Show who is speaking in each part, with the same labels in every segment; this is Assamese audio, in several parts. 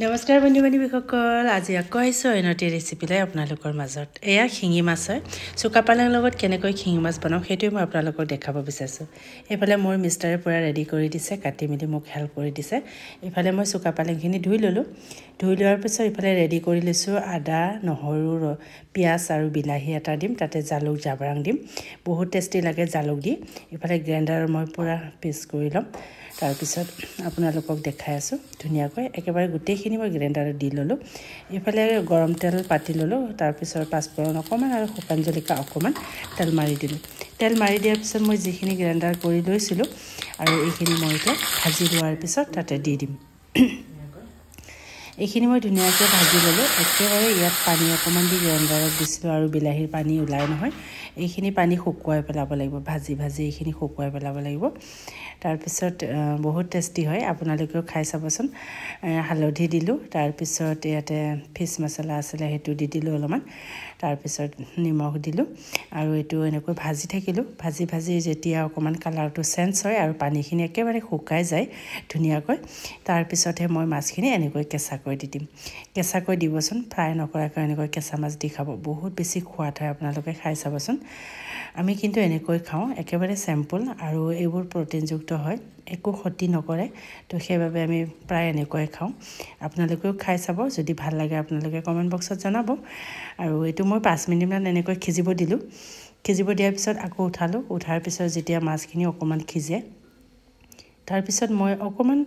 Speaker 1: নমস্কাৰ বন্ধু বান্ধৱীসকল আজি আকৌ আহিছোঁ এনটি ৰেচিপিলৈ আপোনালোকৰ মাজত এয়া শিঙি মাছ হয় চুকা পালেং লগত কেনেকৈ শিঙি মাছ বনাওঁ সেইটোৱে মই আপোনালোকক দেখাব বিচাৰিছোঁ এইফালে মোৰ মিষ্টাৰে পুৰা ৰেডি কৰি দিছে কাটি মেলি মোক হেল্প কৰি দিছে এইফালে মই চুকা পালেংখিনি ধুই ল'লোঁ ধুই লোৱাৰ পিছত এইফালে ৰেডি কৰি লৈছোঁ আদা নহৰু পিঁয়াজ আৰু বিলাহী এটা দিম তাতে জালুক জাবৰাং দিম বহুত টেষ্টি লাগে জালুক দি এইফালে গ্ৰাইণ্ডাৰত মই পুৰা পেষ্ট কৰি ল'ম তাৰপিছত আপোনালোকক দেখাই আছোঁ ধুনীয়াকৈ একেবাৰে গোটেইখিনি মই গ্ৰাইণ্ডাৰত দি ল'লোঁ এইফালে গৰম তেল পাতি ল'লোঁ তাৰপিছত পাঁচফোৰণ অকণমান আৰু শুকান জলকীয়া অকণমান তেল মাৰি দিলোঁ তেল মাৰি দিয়াৰ পিছত মই যিখিনি গ্ৰাইণ্ডাৰ কৰি লৈছিলোঁ আৰু এইখিনি মই এতিয়া ভাজি লোৱাৰ পিছত তাতে দি দিম এইখিনি মই ধুনীয়াকৈ ভাজি ল'লোঁ একেবাৰে ইয়াত পানী অকণমান দি গ্ৰাইণ্ডাৰত দিছিলোঁ আৰু বিলাহীৰ পানী ওলাই নহয় এইখিনি পানী শুকুৱাই পেলাব লাগিব ভাজি এইখিনি শুকুৱাই পেলাব লাগিব তাৰপিছত বহুত টেষ্টি হয় আপোনালোকেও খাই চাবচোন হালধি দিলোঁ তাৰপিছত ইয়াতে ফিছ মছলা আছিলে সেইটো দি দিলোঁ অলপমান তাৰপিছত নিমখ দিলোঁ আৰু এইটো এনেকৈ ভাজি থাকিলোঁ ভাজি যেতিয়া অকণমান কালাৰটো চেঞ্জ হয় আৰু পানীখিনি একেবাৰে শুকাই যায় ধুনীয়াকৈ তাৰপিছতহে মই মাছখিনি এনেকৈ কেঁচাকৈ দি দিম কেঁচাকৈ দিবচোন ফ্ৰাই নকৰাকৈ এনেকৈ কেঁচা মাছ দি খাব বহুত বেছি সোৱাদ হয় আপোনালোকে খাই চাবচোন আমি কিন্তু এনেকৈ খাওঁ একেবাৰে চেম্পল আৰু এইবোৰ প্ৰটিনযুক্ত হয় একো ক্ষতি নকৰে তো সেইবাবে আমি প্ৰায় এনেকৈ খাওঁ আপোনালোকেও খাই চাব যদি ভাল লাগে আপোনালোকে কমেণ্ট বক্সত জনাব আৰু এইটো মই 5 মিনিটমান এনেকৈ সিজিব দিলোঁ সিজিব দিয়াৰ পিছত আকৌ উঠাৰ পিছত যেতিয়া মাছখিনি অকণমান সিজে তাৰপিছত মই অকণমান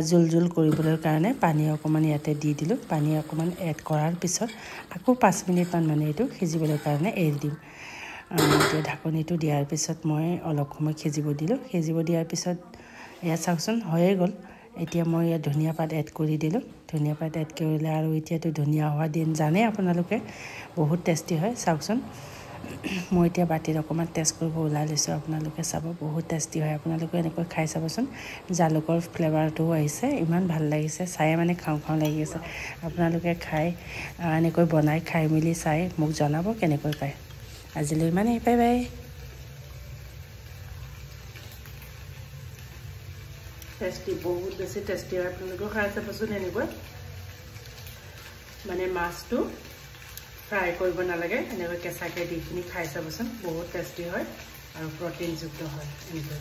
Speaker 1: জোল কৰিবলৈ কাৰণে পানী অকণমান ইয়াতে দি দিলোঁ পানী অকণমান এড কৰাৰ পিছত আকৌ 5 মিনিটমান মানে এইটো সিজিবলৈ কাৰণে এৰি দিম এতিয়া ঢাকনিটো দিয়াৰ পিছত মই অলপ সময় সিজিব দিয়াৰ পিছত ইয়াত চাওকচোন হৈয়ে গ'ল এতিয়া মই ইয়াত ধনিয়া পাত এড কৰি দিলোঁ ধনিয়া পাত এড কৰিলে আৰু এতিয়াতো ধনিয়া হোৱা দিন জানে আপোনালোকে বহুত টেষ্টি হয় চাওকচোন মই এতিয়া বাটিত অকণমান টেষ্ট কৰিব ওলাই লৈছোঁ আপোনালোকে চাব বহুত টেষ্টি হয় আপোনালোকে এনেকৈ খাই চাবচোন জালুকৰ ফ্লেভাৰটোও আহিছে ইমান ভাল লাগিছে চাই মানে খাওঁ লাগি আছে আপোনালোকে খাই এনেকৈ বনাই খাই মেলি চাই মোক জনাব কেনেকৈ পায় আজিলৈ মানে বাই বাই টেষ্টি বহুত বেছি টেষ্টি হয় আপোনালোকেও খাই চাবচোন এনেকৈ মানে মাছটো ফ্ৰাই কৰিব নালাগে এনেকৈ কেঁচাকৈ দি কিনি খাই চাবচোন বহুত টেষ্টি হয় আৰু প্ৰটিনযুক্ত হয় এনেকৈ